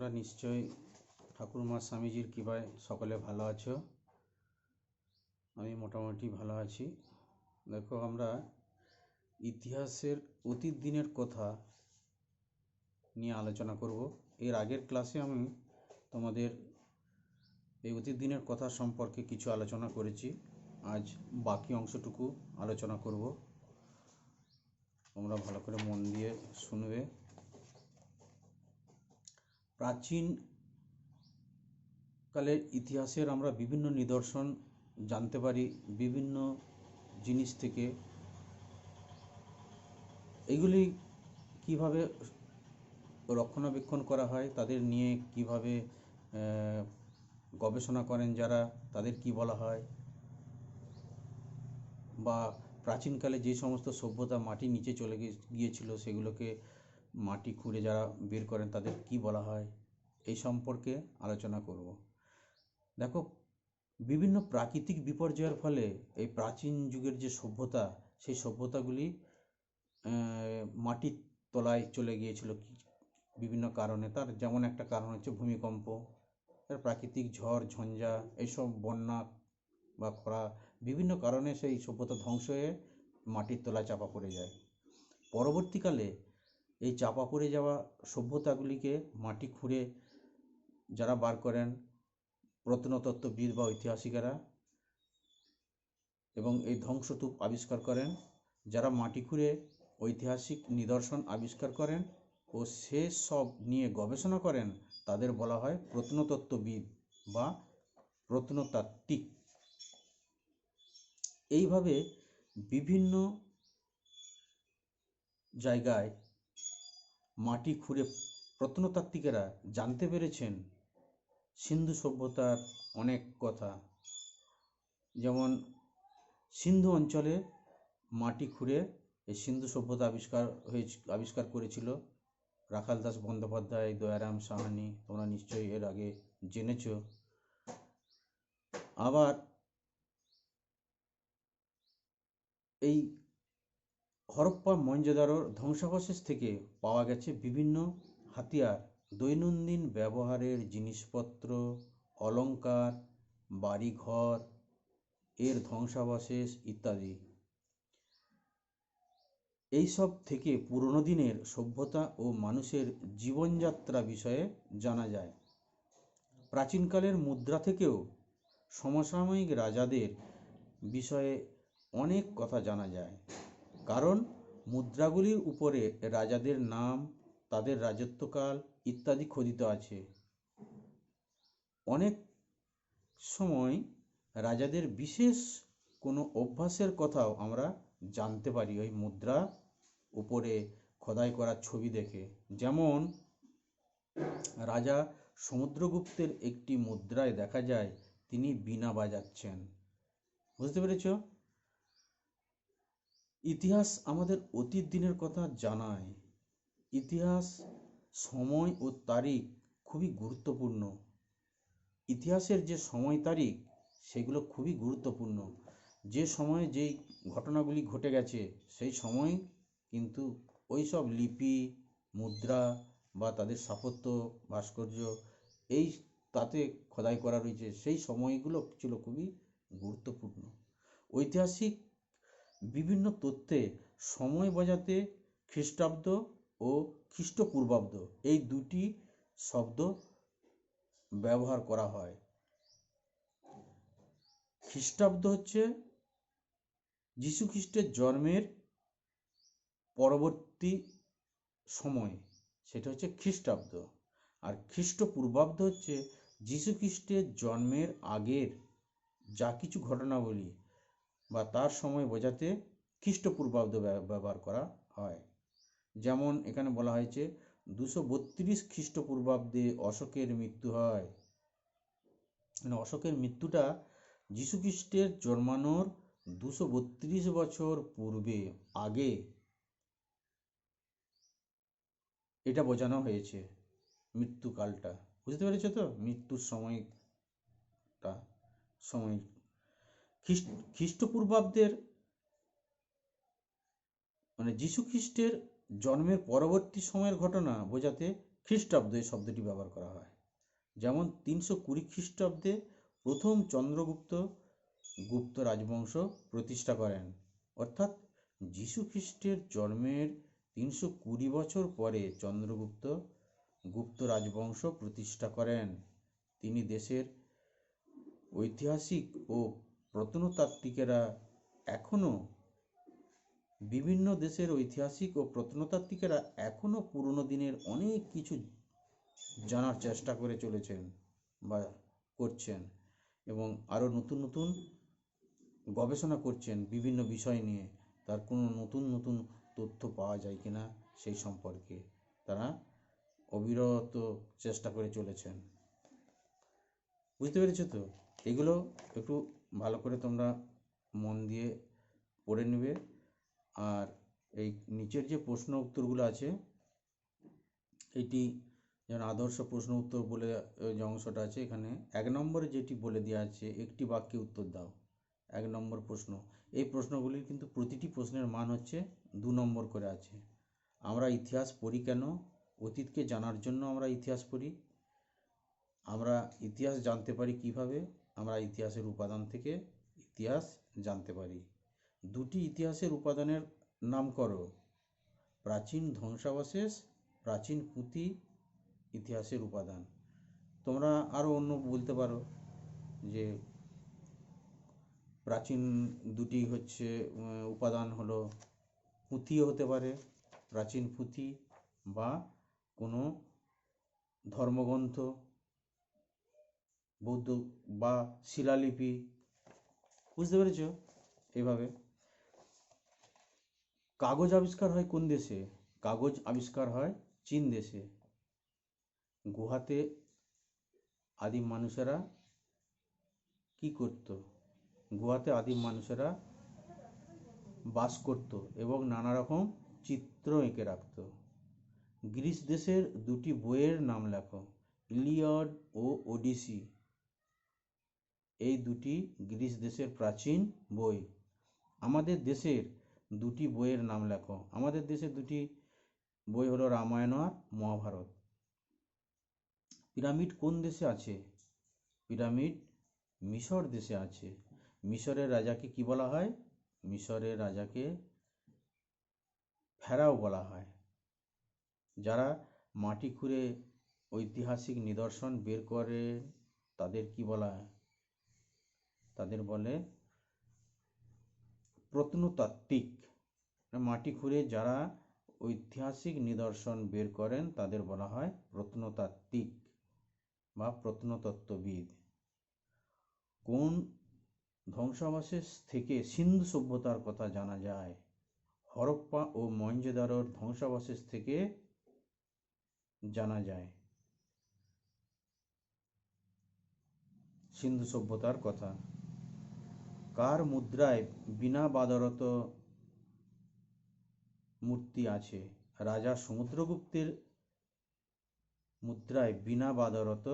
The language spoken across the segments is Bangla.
তোমরা নিশ্চয়ই ঠাকুরমা স্বামীজির কৃপায় সকলে ভালো আছো। আমি মোটামুটি ভালো আছি। দেখো, আমরা ইতিহাসের অতীত দিনের কথা নিয়ে আলোচনা করব। এর আগের ক্লাসে আমি তোমাদের এই অতীত দিনের কথা সম্পর্কে কিছু আলোচনা করেছি। আজ বাকি অংশটুকু আলোচনা করব। তোমরা ভালো করে মন দিয়ে শুনবে। প্রাচীন কালের ইতিহাসের আমরা বিভিন্ন নিদর্শন জানতে পারি বিভিন্ন জিনিস থেকে। এগুলি কিভাবে রক্ষণাবেক্ষণ করা হয়, তাদের নিয়ে কিভাবে গবেষণা করেন যারা, তাদের কি বলা হয়, বা প্রাচীনকালে যে সমস্ত সভ্যতা মাটির নিচে চলে গিয়েছিল সেগুলোকে মাটি খুঁড়ে যারা বের করেন তাদের কি বলা হয়, এই সম্পর্কে আলোচনা করব। দেখো, বিভিন্ন প্রাকৃতিক বিপর্যয়ের ফলে এই প্রাচীন যুগের যে সভ্যতা, সেই সভ্যতাগুলি মাটির তলায় চলে গিয়েছিল বিভিন্ন কারণে। তার যেমন একটা কারণ হচ্ছে ভূমিকম্প, প্রাকৃতিক ঝড় ঝঞ্ঝা, এইসব বন্যা বা খরা, বিভিন্ন কারণে সেই সভ্যতা ধ্বংস হয়ে মাটির তলায় চাপা পড়ে যায়। পরবর্তীকালে এই চাপা পড়ে যাওয়া সভ্যতাগুলিকে মাটি খুঁড়ে যারা বার করেন প্রত্নতত্ত্ববিদ বা ঐতিহাসিকেরা, এবং এই ধ্বংসস্তূপ আবিষ্কার করেন, যারা মাটি খুঁড়ে ঐতিহাসিক নিদর্শন আবিষ্কার করেন ও সে সব নিয়ে গবেষণা করেন, তাদের বলা হয় প্রত্নতত্ত্ববিদ বা প্রত্নতাত্ত্বিক। এইভাবে বিভিন্ন জায়গায় মাটি খুঁড়ে প্রত্নতাত্ত্বিকেরা জানতে পেরেছেন সিন্ধু সভ্যতার অনেক কথা। যেমন সিন্ধু অঞ্চলে মাটি খুঁড়ে এই সিন্ধু সভ্যতা আবিষ্কার করেছিল রাখাল দাস বন্দ্যোপাধ্যায়, দয়ারাম সাহানি, তোমরা নিশ্চয়ই এর আগে জেনেছ। আবার এই হরপ্পা মহেঞ্জোদারোর ধ্বংসাবশেষ থেকে পাওয়া গেছে বিভিন্ন হাতিয়ার, দৈনন্দিন ব্যবহারের জিনিসপত্র, অলংকার, বাড়িঘর এর ধ্বংসাবশেষ ইত্যাদি। এইসব থেকে পুরনো দিনের সভ্যতা ও মানুষের জীবনযাত্রা বিষয়ে জানা যায়। প্রাচীনকালের মুদ্রা থেকেও সমসাময়িক রাজাদের বিষয়ে অনেক কথা জানা যায়, কারণ মুদ্রাগুলির উপরে রাজাদের নাম, তাদের রাজত্বকাল ইত্যাদি খোদিত আছে। অনেক সময় রাজাদের বিশেষ কোনো অভ্যাসের কথাও আমরা জানতে পারি ওই মুদ্রা উপরে খোদাই করা ছবি দেখে। যেমন রাজা সমুদ্রগুপ্তের একটি মুদ্রায় দেখা যায় তিনি বীণা বাজাচ্ছেন। বুঝতে পেরেছ? ইতিহাস আমাদের অতীত দিনের কথা জানায়। ইতিহাস সময় ও তারিখ খুবই গুরুত্বপূর্ণ। ইতিহাসের যে সময় তারিখ সেগুলো খুবই গুরুত্বপূর্ণ। যে সময়ে যেই ঘটনাগুলি ঘটে গেছে সেই সময় কিন্তু ওই সব লিপি, মুদ্রা বা তাদের স্থাপত্য ভাস্কর্য এই তাতে খোদাই করা রয়েছে, সেই সময়গুলো ছিল খুবই গুরুত্বপূর্ণ। ঐতিহাসিক বিভিন্ন তথ্যে সময় বোঝাতে খ্রিস্টাব্দ ও খ্রিস্টপূর্বাব্দ এই দুটি শব্দ ব্যবহার করা হয়। খ্রিস্টাব্দ হচ্ছে যীশুখ্রিস্টের জন্মের পরবর্তী সময়, সেটা হচ্ছে খ্রিস্টাব্দ। আর খ্রিস্টপূর্বাব্দ হচ্ছে যীশুখ্রিস্টের জন্মের আগের যা কিছু ঘটনাবলী বা তার সময় বোঝাতে খ্রিস্টপূর্বাব্দ ব্যবহার করা হয়। যেমন এখানে বলা হয়েছে 232 খ্রিস্টপূর্বাব্দে অশোকের মৃত্যু হয়। মানে অশোকের মৃত্যুটা যীশুখ্রিস্টের জন্মানোর 232 বছর পূর্বে, আগে, এটা বোঝানো হয়েছে মৃত্যুকালটা। বুঝতে পেরেছ তো? মৃত্যুর সময়টা সময় খ্রিস্টপূর্বাব্দের মানে যীশুখ্রিস্টের জন্মের পরবর্তী সময়ের ঘটনা বোঝাতে খ্রিস্টাব্দে এই শব্দটি ব্যবহার করা হয়। যেমন 320 খ্রিস্টাব্দে প্রথম চন্দ্রগুপ্ত গুপ্ত রাজবংশ প্রতিষ্ঠা করেন, অর্থাৎ যীশু খ্রিস্টের জন্মের 320 বছর পরে চন্দ্রগুপ্ত গুপ্ত রাজবংশ প্রতিষ্ঠা করেন। তিনি দেশের ঐতিহাসিক ও প্রত্নতাত্ত্বিকেরা এখনো বিভিন্ন দেশের ঐতিহাসিক ও প্রত্নতাত্ত্বিকেরা এখনো পুরনো দিনের অনেক কিছু জানার চেষ্টা করে চলেছেন বা করছেন, এবং আরও নতুন নতুন গবেষণা করছেন বিভিন্ন বিষয় নিয়ে। তার কোনো নতুন নতুন তথ্য পাওয়া যায় কিনা সেই সম্পর্কে তারা অবিরত চেষ্টা করে চলেছেন। বুঝতে পেরেছো তো? এগুলো একটু ভালো করে তোমরা মন দিয়ে পড়ে নেবে। আর এই নিচের যে প্রশ্ন উত্তরগুলো আছে, এটি যেমন আদর্শ প্রশ্ন উত্তর বলে যে অংশটা আছে, এখানে 1 নম্বরে যেটি বলে দেওয়া আছে, একটি বাক্যে উত্তর দাও। 1 নম্বর প্রশ্ন। এই প্রশ্নগুলির কিন্তু প্রতিটি প্রশ্নের মান হচ্ছে 2 নম্বর করে আছে। আমরা ইতিহাস পড়ি কেন? অতীতকে জানার জন্য আমরা ইতিহাস পড়ি। আমরা ইতিহাস জানতে পারি কিভাবে? আমরা ইতিহাসের উপাদান থেকে ইতিহাস জানতে পারি। 2টি ইতিহাসের উপাদানের নাম করো। প্রাচীন ধ্বংসাবশেষ, প্রাচীন পুঁথি ইতিহাসের উপাদান। তোমরা আরও অন্য বলতে পারো যে প্রাচীন 2টি হচ্ছে উপাদান হলো, পুঁথিও হতে পারে, প্রাচীন পুঁথি বা কোনো ধর্মগ্রন্থ, বৌদ্ধ বা শিলালিপি। বুঝতে পেরেছ? এভাবে কাগজ আবিষ্কার হয় কোন দেশে? কাগজ আবিষ্কার হয় চীন দেশে। গুহাতে আদিম মানুষেরা কি করত? গুহাতে আদিম মানুষেরা বাস করত এবং নানা রকম চিত্র এঁকে রাখত। গ্রিস দেশের 2টি বইয়ের নাম লেখো। ইলিয়ড ও ওডিসি, এই 2টি গ্রিস দেশের প্রাচীন বই। আমাদের দেশের 2টি বইয়ের নাম লেখো। আমাদের দেশের 2টি বই হলো রামায়ণ আর মহাভারত। পিরামিড কোন দেশে আছে? পিরামিড মিশর দেশে আছে। মিশরের রাজাকে কি বলা হয়? মিশরের রাজাকে ফেরাও বলা হয়। যারা মাটি খুঁড়ে ঐতিহাসিক নিদর্শন বের করে তাদের কি বলা হয়? তাদের বলে প্রত্নতাত্ত্বিক। মাটি খুঁড়ে যারা ঐতিহাসিক নিদর্শন বের করেন তাদের বলা হয় প্রত্নতাত্ত্বিক বা প্রত্নতত্ত্ববিদ। কোন ধ্বংসাবশেষ থেকে সিন্ধু সভ্যতার কথা জানা যায়? হরপ্পা ও মহেঞ্জোদারোর ধ্বংসাবশেষ থেকে জানা যায় সিন্ধু সভ্যতার কথা। কার মুদ্রায় বীণা বাদরত মূর্তি আছে? রাজা সমুদ্রগুপ্তের মুদ্রায় বীণা বাদরত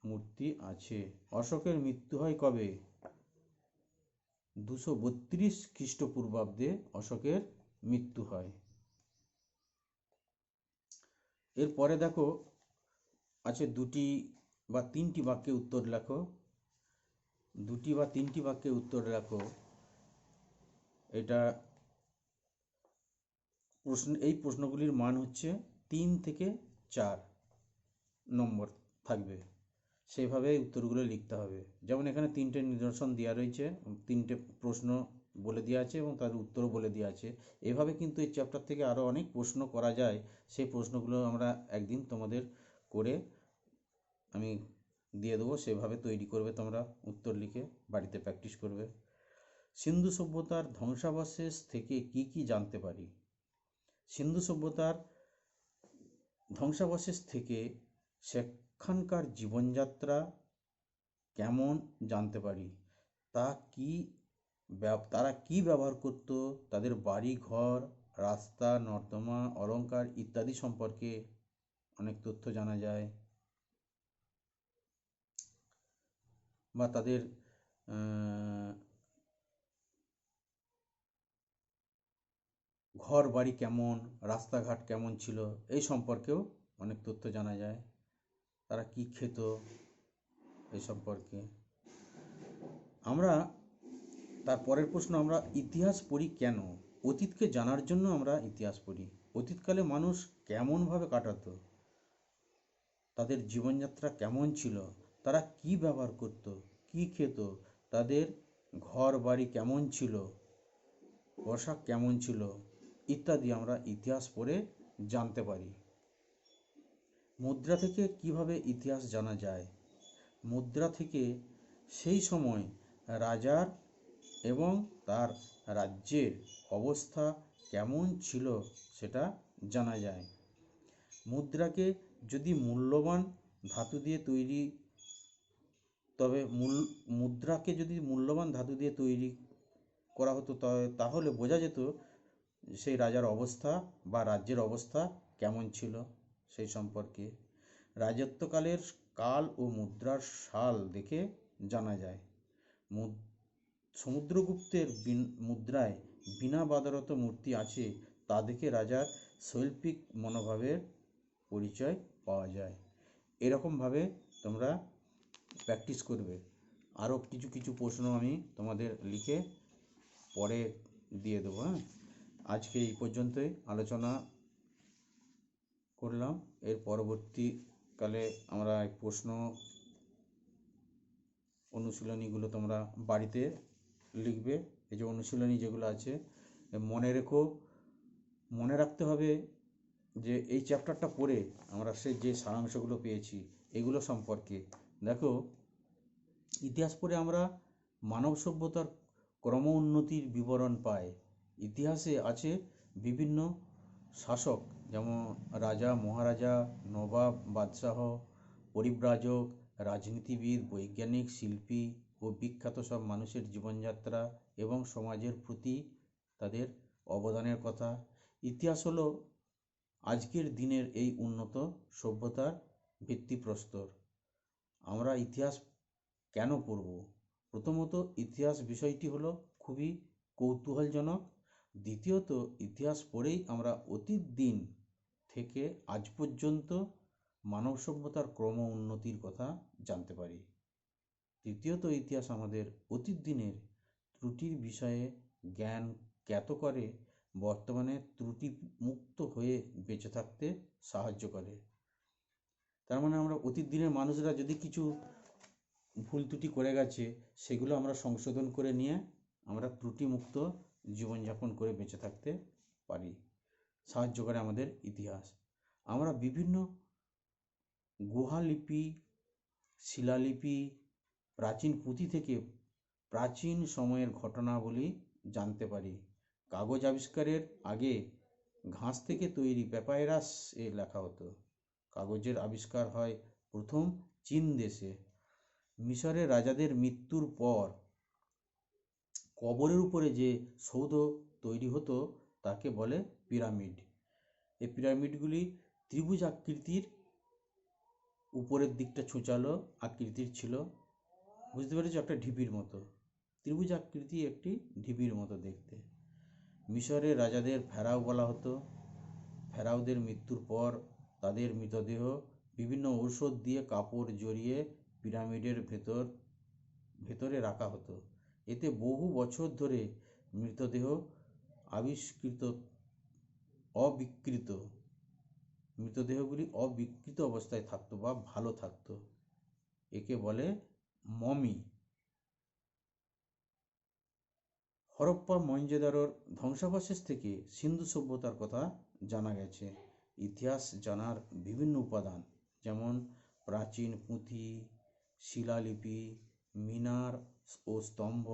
মূর্তি আছে। অশোকের মৃত্যু হয় কবে? 232 খ্রিস্টপূর্বাব্দে অশোকের মৃত্যু হয়। এরপরে দেখো আছে 2টি বা 3টি বাক্যে উত্তর লেখো। 2টি বা 3টি বাক্যে উত্তর লেখো। এটা প্রশ্ন, এই প্রশ্নগুলির মান হচ্ছে 3 থেকে 4 নম্বর থাকবে। সেইভাবে উত্তরগুলো লিখতে হবে। যেমন এখানে 3টে নিদর্শন দেওয়া রয়েছে, 3টে প্রশ্ন বলে দেওয়া আছে এবং তার উত্তরও বলে দেওয়া আছে। এভাবে কিন্তু এই চ্যাপ্টার থেকে আরও অনেক প্রশ্ন করা যায়। সেই প্রশ্নগুলো আমরা একদিন তোমাদের করে আমি দিয়ে দেবো, সেভাবে তৈরি করবে তোমরা, উত্তর লিখে বাড়িতে প্র্যাকটিস করবে। সিন্ধু সভ্যতার ধ্বংসাবশেষ থেকে কি কি জানতে পারি? সিন্ধু সভ্যতার ধ্বংসাবশেষ থেকে সেখানকার জীবনযাত্রা কেমন জানতে পারি। তারা কি ব্যবহার করত, তাদের বাড়ি ঘর, রাস্তা, নর্দমা, অলংকার ইত্যাদি সম্পর্কে অনেক তথ্য জানা যায়। বা তাদের ঘর বাড়ি কেমন, রাস্তাঘাট কেমন ছিল, এই সম্পর্কেও অনেক তথ্য জানা যায়। তারা কি খেত এই সম্পর্কে। আমরা তার পরের প্রশ্ন, আমরা ইতিহাস পড়ি কেন? অতীতকে জানার জন্য আমরা ইতিহাস পড়ি। অতীতকালে মানুষ কেমনভাবে কাটাতো, তাদের জীবনযাত্রা কেমন ছিল, তারা কি ব্যবহার করত, কি খেত, তাদের ঘর বাড়ি কেমন ছিল, পোশাক কেমন ছিল ইত্যাদি আমরা ইতিহাস পড়ে জানতে পারি। মুদ্রা থেকে কিভাবে ইতিহাস জানা যায়? মুদ্রা থেকে সেই সময় রাজার এবং তার রাজ্যের অবস্থা কেমন ছিল সেটা জানা যায়। মুদ্রাকে যদি মূল্যবান ধাতু দিয়ে তৈরি মুদ্রাকে যদি মূল্যবান ধাতু দিয়ে তৈরি করা হতো তাহলে বোঝা যেত সেই রাজার অবস্থা বা রাজ্যের অবস্থা কেমন ছিল সেই সম্পর্কে। রাজত্বকালের কাল ও মুদ্রার সাল দেখে জানা যায়। সমুদ্রগুপ্তের মুদ্রায় বিনা বাধারত মূর্তি আছে, তা দেখে রাজার শৈল্পিক মনোভাবের পরিচয় পাওয়া যায়। এরকমভাবে তোমরা প্র্যাকটিস করবে। আরও কিছু কিছু প্রশ্ন আমি তোমাদের লিখে পরে দিয়ে দেবো। আজকে এই পর্যন্তই আলোচনা করলাম। এর পরবর্তীকালে আমরা প্রশ্ন অনুশীলনীগুলো তোমরা বাড়িতে লিখবে। এই যে অনুশীলনী যেগুলো আছে মনে রাখতে হবে যে এই চ্যাপ্টারটা পড়ে আমরা যে সারাংশগুলো পেয়েছি এগুলো সম্পর্কে। দেখো, ইতিহাস পড়ে আমরা মানব সভ্যতার ক্রম উন্নতির বিবরণ পাই। ইতিহাসে আছে বিভিন্ন শাসক, যেমন রাজা, মহারাজা, নবাব, বাদশাহ, পরিব্রাজক, রাজনীতিবিদ, বৈজ্ঞানিক, শিল্পী ও বিখ্যাত সব মানুষের জীবনযাত্রা এবং সমাজের প্রতি তাদের অবদানের কথা। ইতিহাস হলো আজকের দিনের এই উন্নত সভ্যতার ভিত্তিপ্রস্তর। আমরা ইতিহাস কেন পড়ব? প্রথমত, ইতিহাস বিষয়টি হলো খুবই কৌতূহলজনক। দ্বিতীয়ত, ইতিহাস পড়েই আমরা অতীত দিন থেকে আজ পর্যন্ত মানব সভ্যতার ক্রম উন্নতির কথা জানতে পারি। তৃতীয়ত, ইতিহাস আমাদের অতীত দিনের ত্রুটির বিষয়ে জ্ঞান জ্ঞাত করে বর্তমানে ত্রুটি মুক্ত হয়ে বেঁচে থাকতে সাহায্য করে। তার মানে আমরা অতীত দিনের মানুষরা যদি কিছু ভুল ত্রুটি করে গেছে সেগুলো আমরা সংশোধন করে নিয়ে আমরা ত্রুটিমুক্ত জীবনযাপন করে বেঁচে থাকতে পারি, সাহায্য করে আমাদের ইতিহাস। আমরা বিভিন্ন গুহালিপি, শিলালিপি, প্রাচীন পুঁথি থেকে প্রাচীন সময়ের ঘটনাবলী জানতে পারি। কাগজ আবিষ্কারের আগে ঘাস থেকে তৈরি প্যাপাইরাস এ লেখা হতো। কাগজের আবিষ্কার হয় প্রথম চীন দেশে। মিশরের রাজাদের মৃত্যুর পর কবরের উপরে যে সৌধ তৈরি হতো তাকে বলে পিরামিড। এই পিরামিডগুলি ত্রিভুজ আকৃতির, উপরের দিকটা ছুঁচালো আকৃতির ছিল। বুঝতে পেরেছ? একটা ঢিপির মতো, ত্রিভুজ আকৃতি একটি ঢিপির মতো দেখতে। মিশরের রাজাদের ফেরাও বলা হতো। ফেরাওদের মৃত্যুর পর তাদের মৃতদেহ বিভিন্ন ঔষধ দিয়ে কাপড় জড়িয়ে পিরামিডের ভেতরে রাখা হতো। এতে বহু বছর ধরে মৃতদেহ মৃতদেহগুলি অবিকৃত অবস্থায় থাকতো বা ভালো থাকতো। একে বলে মমি। হরপ্পা মহেঞ্জোদারোর ধ্বংসাবশেষ থেকে সিন্ধু সভ্যতার কথা জানা গেছে। ইতিহাস জানার বিভিন্ন উপাদান, যেমন প্রাচীন পুঁথি, শিলালিপি, মিনার ও স্তম্ভ,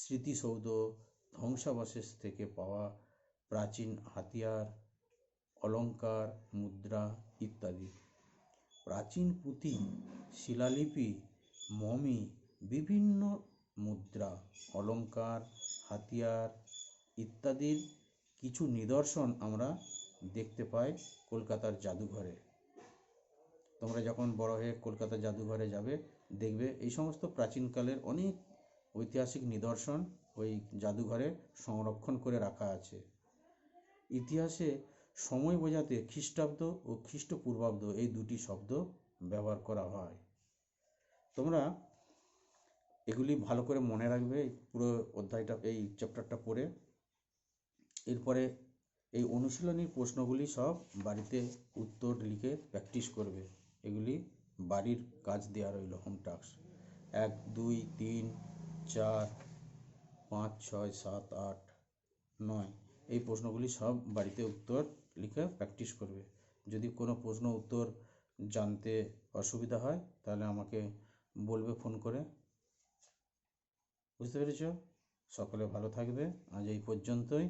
স্মৃতিসৌধ, ধ্বংসাবশেষ থেকে পাওয়া প্রাচীন হাতিয়ার, অলঙ্কার, মুদ্রা ইত্যাদি। প্রাচীন পুঁথি, শিলালিপি, মমি, বিভিন্ন মুদ্রা, অলঙ্কার, হাতিয়ার ইত্যাদির কিছু নিদর্শন আমরা দেখতে পাই কলকাতার জাদুঘরে। তোমরা যখন বড় হয়ে কলকাতা জাদুঘরে যাবে দেখবে এই সমস্ত প্রাচীনকালের অনেক ঐতিহাসিক নিদর্শন ওই জাদুঘরে সংরক্ষণ করে রাখা আছে। ইতিহাসে সময় বোঝাতে খ্রিস্টাব্দ ও খ্রিস্টপূর্বাব্দ এই দুটি শব্দ ব্যবহার করা হয়। তোমরা এগুলি ভালো করে মনে রাখবে, পুরো অধ্যায়টা, এই চ্যাপ্টারটা পড়ে। এরপরে এই অনুশীলনী প্রশ্নগুলি সব বাড়িতে উত্তর লিখে প্র্যাকটিস করবে। এগুলি বাড়ির কাজ দেওয়া রইল, হোম টাস্ক। 1, 2, 3, 4, 5, 6, 7, 8, 9 এই প্রশ্নগুলি সব বাড়িতে উত্তর লিখে প্র্যাকটিস করবে। যদি কোনো প্রশ্ন উত্তর জানতে অসুবিধা হয় তাহলে আমাকে বলবে ফোন করে। বুঝতে পেরেছ? সকলে ভালো থাকবে। আজ এই পর্যন্তই।